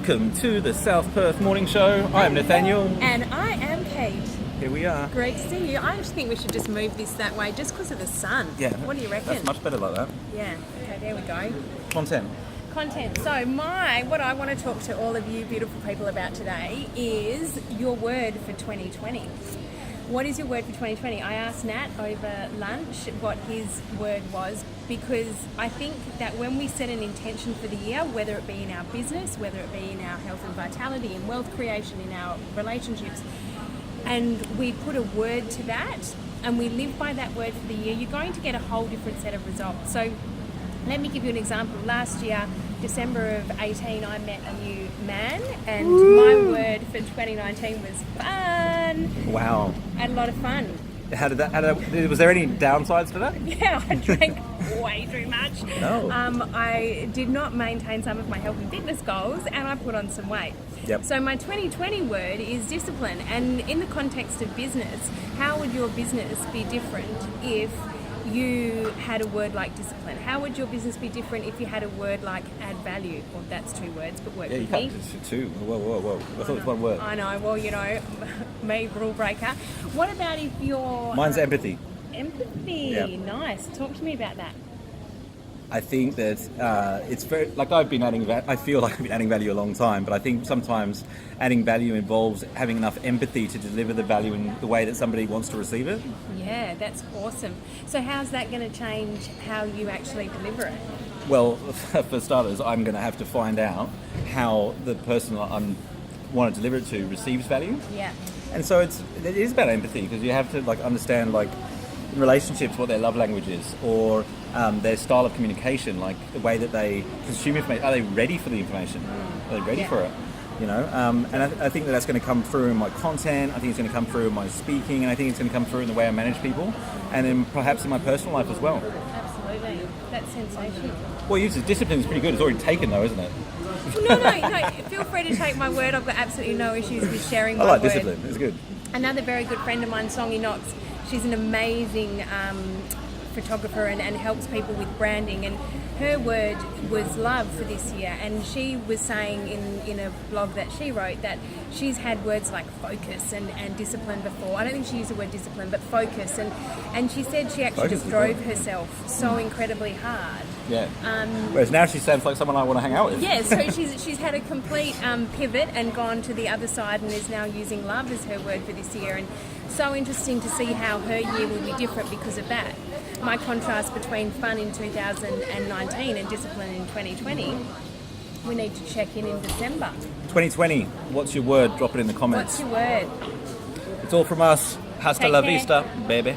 Welcome to the South Perth Morning Show. I am Nathaniel. And I am Kate. Here we are. Great to see you. I just think we should just move this that way just because of the sun. Yeah. What do you reckon? That's much better like that. Yeah. Okay, there we go. Content. So what I want to talk to all of you beautiful people about today is your word for 2020. What is your word for 2020? I asked Nat over lunch what his word was, because I think that when we set an intention for the year, whether it be in our business, whether it be in our health and vitality, in wealth creation, in our relationships, and we put a word to that and we live by that word for the year, you're going to get a whole different set of results. So let me give you an example. Last year, December of 18, I met a new man, and my word for 2019 was fun. Wow. I had a lot of fun. Was there any downsides to that? Yeah, I drank way too much. No. I did not maintain some of my health and fitness goals, and I put on some weight. Yep. So my 2020 word is discipline. And in the context of business, how would your business be different if you had a word like discipline? How would your business be different if you had a word like add value? Well, that's two words, but work Yeah, you with can't me. just two. Whoa. I thought it was one word. I know. Well, you know, me, rule breaker. What about if you're... Mine's empathy. Empathy. Yeah. Nice. Talk to me about that. I think that it's very, like I feel like I've been adding value a long time, but I think sometimes adding value involves having enough empathy to deliver the value in the way that somebody wants to receive it. Yeah, that's awesome. So how's that going to change how you actually deliver it? Well, for starters, I'm going to have to find out how the person I want to deliver it to receives value. Yeah. And so it is about empathy, because you have to understand in relationships what their love language is, or their style of communication, like the way that they consume information. Are they ready for the information? Are they ready for it? And I think that's going to come through in my content. I think it's going to come through in my speaking, and I think it's going to come through in the way I manage people, and then perhaps in my personal life as well. Absolutely. That's sensational. Well, discipline is pretty good. It's already taken though, isn't it? No. Feel free to take my word. I've got absolutely no issues with sharing my I like word. discipline. It's good. Another very good friend of mine, Songy Knox, she's an amazing photographer and helps people with branding, and her word was love for this year. And she was saying in a blog that she wrote that she's had words like focus and discipline before. I don't think she used the word discipline, but focus. And she said she actually Focus just drove herself so incredibly hard. Yeah. Whereas now she sounds like someone I want to hang out with. Yeah, so she's had a complete pivot and gone to the other side, and is now using love as her word for this year. And so interesting to see how her year will be different because of that. My contrast between fun in 2019 and discipline in 2020. We need to check in December. 2020, what's your word? Drop it in the comments. What's your word? It's all from us. Hasta Take la care. vista, baby.